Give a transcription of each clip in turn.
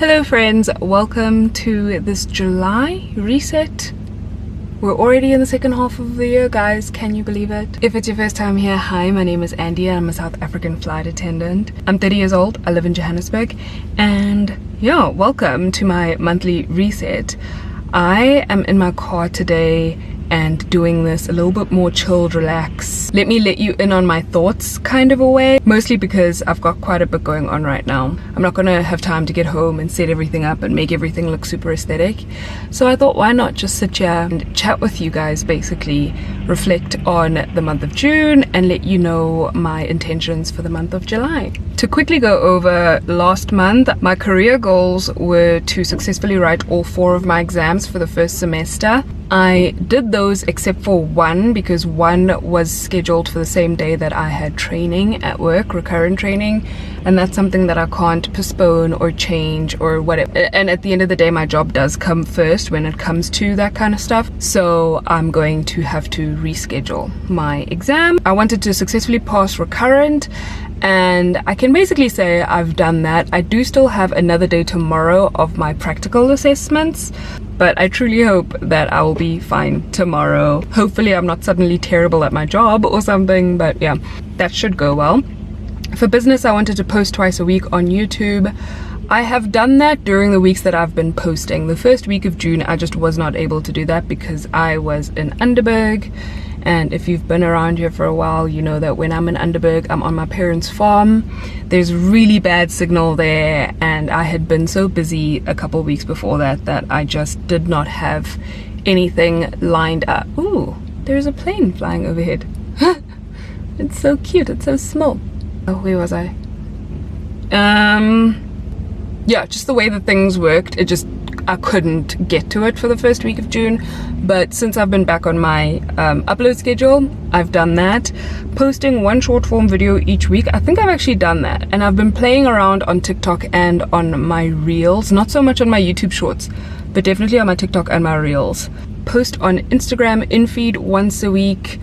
Hello friends, welcome to this July reset. We're already in the second half of the year, guys. Can you believe it? If it's your first time here, hi, my name is Andy and I'm a South African flight attendant. I'm 30 years old, I live in Johannesburg, and yeah, welcome to my monthly reset. I am in my car today and doing this a little bit more chilled, relax. Let me let you in on my thoughts kind of a way, mostly because I've got quite a bit going on right now. I'm not gonna have time to get home and set everything up and make everything look super aesthetic. So I thought, why not just sit here and chat with you guys, basically reflect on the month of June and let you know my intentions for the month of July. To quickly go over last month, my career goals were to successfully write all 4 of my exams for the first semester. I did those except for one, because one was scheduled for the same day that I had training at work, recurrent training, and that's something that I can't postpone or change or whatever. And at the end of the day, my job does come first when it comes to that kind of stuff, so I'm going to have to reschedule my exam. I wanted to successfully pass recurrent, and I can basically say I've done that. I do still have another day tomorrow of my practical assessments, but I truly hope that I will be fine tomorrow. Hopefully I'm not suddenly terrible at my job or something, but yeah, that should go well. For business, I wanted to post twice a week on YouTube. I have done that during the weeks that I've been posting. The first week of June, I just was not able to do that because I was in Underberg. And if you've been around here for a while, you know that when I'm in Underberg, I'm on my parents' farm. There's really bad signal there, and I had been so busy a couple of weeks before that I just did not have anything lined up. Ooh, there's a plane flying overhead. It's so cute, it's so small. Oh, where was I? Yeah, just the way that things worked, I couldn't get to it for the first week of June. But since I've been back on my upload schedule, I've done that. Posting 1 short form video each week, I think I've actually done that. And I've been playing around on TikTok and on my reels, not so much on my YouTube shorts, but definitely on my TikTok and my reels. Post on Instagram in feed once a week.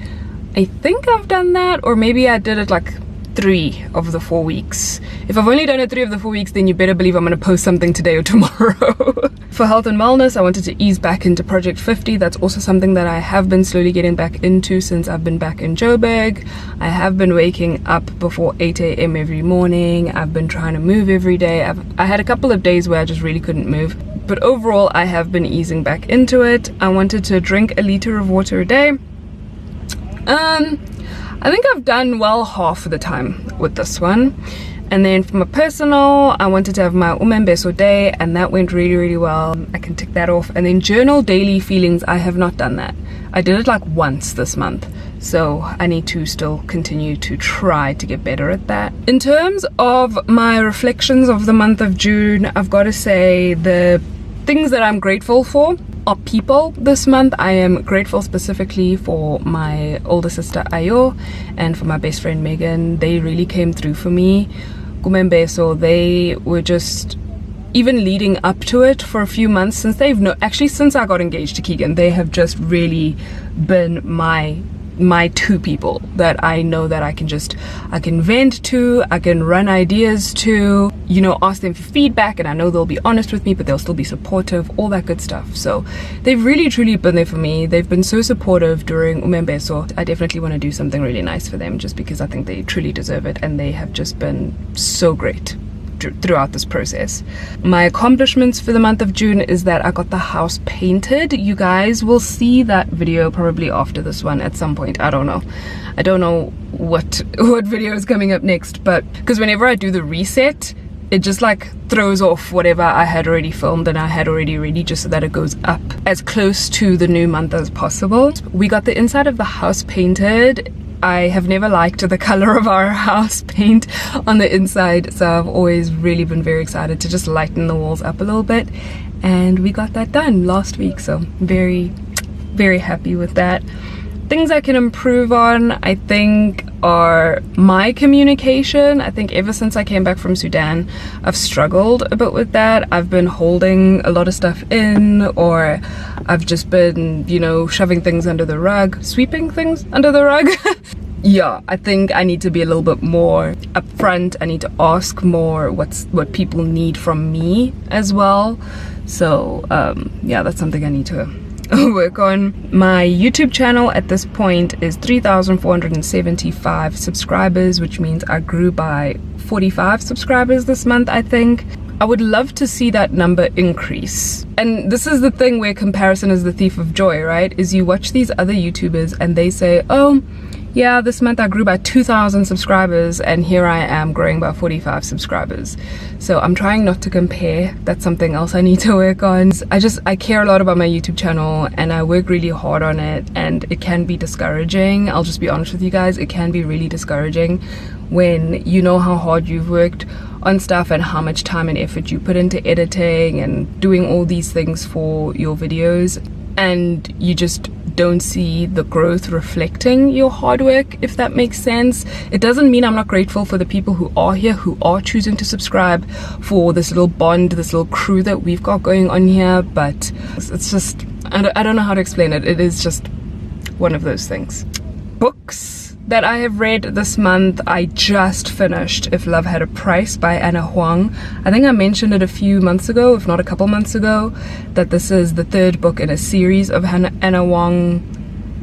I think I've done that, or maybe I did it like 3 of the 4 weeks. If I've only done it 3 of the 4 weeks, then you better believe I'm going to post something today or tomorrow. For health and wellness, I wanted to ease back into Project 50. That's also something that I have been slowly getting back into since I've been back in Joburg. I have been waking up before 8 a.m. every morning. I've been trying to move every day. I had a couple of days where I just really couldn't move. But overall, I have been easing back into it. I wanted to drink a liter of water a day. I think I've done well half of the time with this one. And then for my personal, I wanted to have my umembeso day, and that went really, really well. I can tick that off. And then journal daily feelings, I have not done that. I did it like once this month, so I need to still continue to try to get better at that. In terms of my reflections of the month of June, I've got to say the things that I'm grateful for are people this month. I am grateful specifically for my older sister Ayo and for my best friend Megan. They really came through for me. Kumembeso, they were just, even leading up to it for a few months, since since I got engaged to Keegan, they have just really been my 2 people that I know that I can vent to, I can run ideas to, you know, ask them for feedback, and I know they'll be honest with me, but they'll still be supportive, all that good stuff. So they've really truly been there for me. They've been so supportive during Umembeso. I definitely want to do something really nice for them, just because I think they truly deserve it, and they have just been so great throughout this process. My accomplishments for the month of June is that I got the house painted. You guys will see that video probably after this one at some point. I don't know what video is coming up next, but because whenever I do the reset, it just like throws off whatever I had already filmed and I had already ready, just so that it goes up as close to the new month as possible. We got the inside of the house painted. I have never liked the color of our house paint on the inside, so I've always really been very excited to just lighten the walls up a little bit, and we got that done last week, so very, very happy with that. Things I can improve on, I think, are my communication. I think ever since I came back from Sudan, I've struggled a bit with that. I've been holding a lot of stuff in, or I've just been, you know, shoving things under the rug, sweeping things under the rug. yeah, I think I need to be a little bit more upfront. I need to ask more what people need from me as well. So yeah, that's something I need to work on. My YouTube channel at this point is 3,475 subscribers, which means I grew by 45 subscribers this month, I think. I would love to see that number increase. And this is the thing where comparison is the thief of joy, right? Is you watch these other YouTubers and they say, oh yeah, this month I grew by 2,000 subscribers and here I am growing by 45 subscribers. So I'm trying not to compare. That's something else I need to work on. I care a lot about my YouTube channel and I work really hard on it, and it can be discouraging. I'll just be honest with you guys, it can be really discouraging when you know how hard you've worked on stuff and how much time and effort you put into editing and doing all these things for your videos, and you just don't see the growth reflecting your hard work, if that makes sense. It doesn't mean I'm not grateful for the people who are here, who are choosing to subscribe, for this little bond, this little crew that we've got going on here, but it's just, I don't know how to explain it. It is just one of those things. Books that I have read this month, I just finished If Love Had a Price by Anna Huang. I think I mentioned it a few months ago, if not a couple months ago, that this is the third book in a series of Anna Huang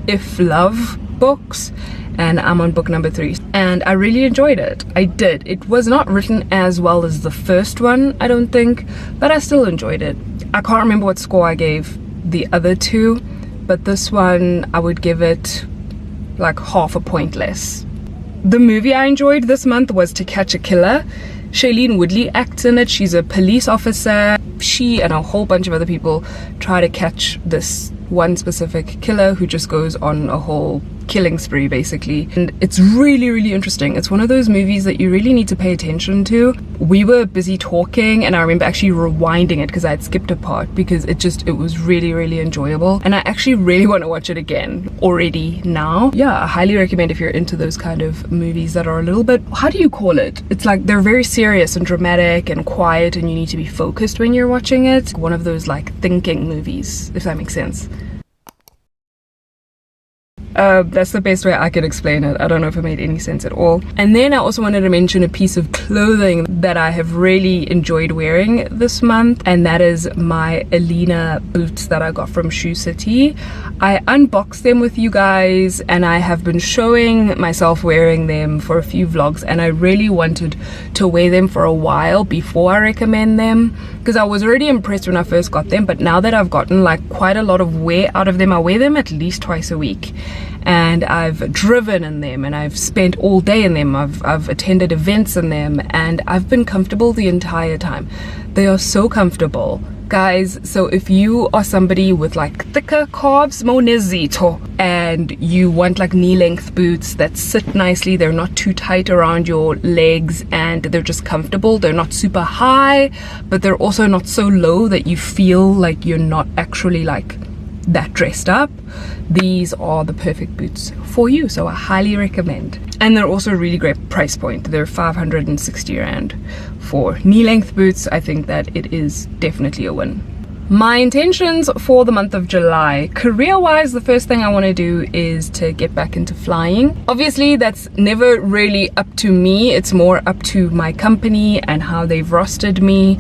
If Love books, and I'm on book number 3, and I really enjoyed it. I did. It was not written as well as the first one, I don't think, but I still enjoyed it. I can't remember what score I gave the other two, but this one I would give it like half a point less. The movie I enjoyed this month was To Catch a Killer. Shailene Woodley acts in it. She's a police officer. She and a whole bunch of other people try to catch this one specific killer who just goes on a whole killing spree, basically. And it's really, really interesting. It's one of those movies that you really need to pay attention to. We were busy talking and I remember actually rewinding it because I had skipped a part, because it was really, really enjoyable, and I actually really want to watch it again already now. Yeah, I highly recommend if you're into those kind of movies that are a little bit, how do you call it? It's like they're very serious and dramatic and quiet and you need to be focused when you're watching it. One of those like thinking movies, if that makes sense. That's the best way I could explain it. I don't know if it made any sense at all. And then I also wanted to mention a piece of clothing that I have really enjoyed wearing this month, and that is my Alina boots that I got from Shoe City. I unboxed them with you guys and I have been showing myself wearing them for a few vlogs, and I really wanted to wear them for a while before I recommend them, because I was already impressed when I first got them, but now that I've gotten like quite a lot of wear out of them, I wear them at least twice a week. And I've driven in them and I've spent all day in them. I've attended events in them and I've been comfortable the entire time. They are so comfortable, guys. So if you are somebody with like thicker calves, monezito, and you want like knee-length boots that sit nicely, they're not too tight around your legs and they're just comfortable. They're not super high, but they're also not so low that you feel like you're not actually like that dressed up. These are the perfect boots for you, so I highly recommend. And they're also a really great price point. They're 560 rand for knee-length boots. I think that it is definitely a win. My intentions for the month of July, career-wise, the first thing I want to do is to get back into flying. Obviously, that's never really up to me. It's more up to my company and how they've rostered me.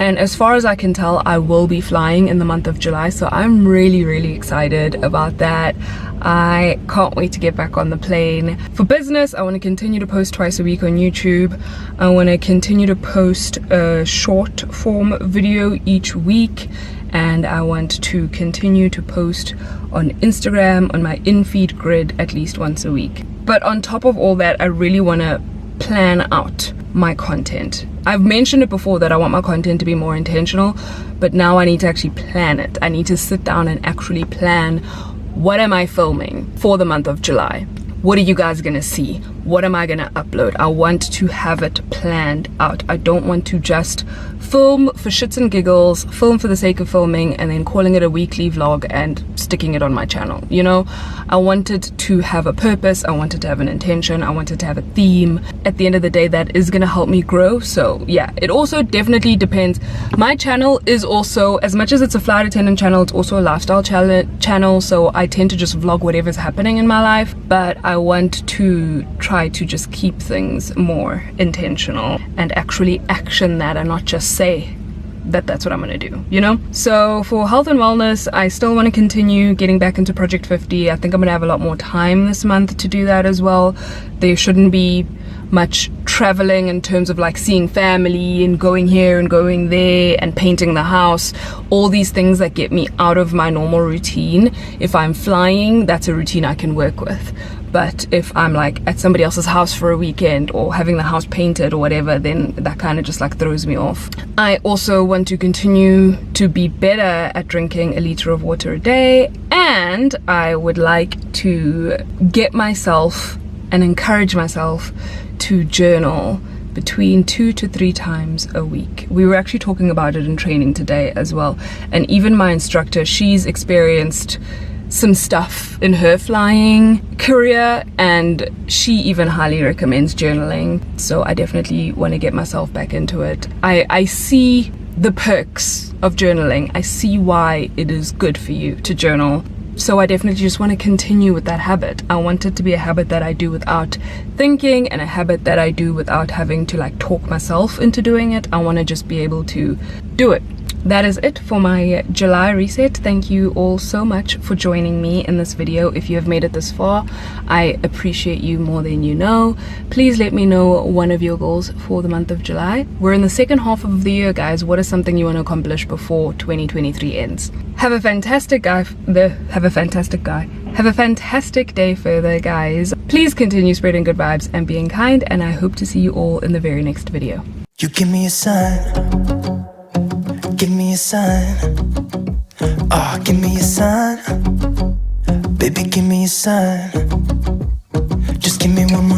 And as far as I can tell, I will be flying in the month of July, so I'm really, really excited about that. I can't wait to get back on the plane. For business, I want to continue to post twice a week on YouTube. I want to continue to post a short form video each week, and I want to continue to post on Instagram on my in-feed grid at least once a week. But on top of all that, I really want to plan out my content. I've mentioned it before that I want my content to be more intentional, but now I need to actually plan it. I need to sit down and actually plan, what am I filming for the month of July? What are you guys gonna see? what am I gonna upload? I want to have it planned out. I don't want to just film for shits and giggles, film for the sake of filming, and then calling it a weekly vlog and sticking it on my channel. You know, I wanted to have a purpose, I wanted to have an intention, I wanted to have a theme. At the end of the day, that is gonna help me grow. So yeah, it also definitely depends. My channel is also, as much as it's a flight attendant channel, it's also a lifestyle channel, so I tend to just vlog whatever's happening in my life, but I want to try to just keep things more intentional and actually action that, and not just say that that's what I'm gonna do, you know? So for health and wellness, I still want to continue getting back into Project 50. I think I'm gonna have a lot more time this month to do that as well. There shouldn't be much traveling in terms of like seeing family and going here and going there and painting the house, all these things that get me out of my normal routine. If I'm flying, that's a routine I can work with. But if I'm like at somebody else's house for a weekend or having the house painted or whatever, then that kind of just like throws me off. I also want to continue to be better at drinking a liter of water a day, and I would like to get myself and encourage myself to journal between 2 to 3 times a week. We were actually talking about it in training today as well, and even my instructor, she's experienced some stuff in her flying career, and she even highly recommends journaling. So I definitely want to get myself back into it. I see the perks of journaling. I see why it is good for you to journal. So I definitely just want to continue with that habit. I want it to be a habit that I do without thinking, and a habit that I do without having to like talk myself into doing it. I want to just be able to do it. That is it for my July reset. Thank you all so much for joining me in this video. If you have made it this far, I appreciate you more than you know. Please let me know one of your goals for the month of July. We're in the second half of the year, guys. What is something you want to accomplish before 2023 ends? Have a fantastic day further, guys. Please continue spreading good vibes and being kind, and I hope to see you all in the very next video. You give me a sign. Give me a sign. Oh, give me a sign. Baby, give me a sign. Just give me one more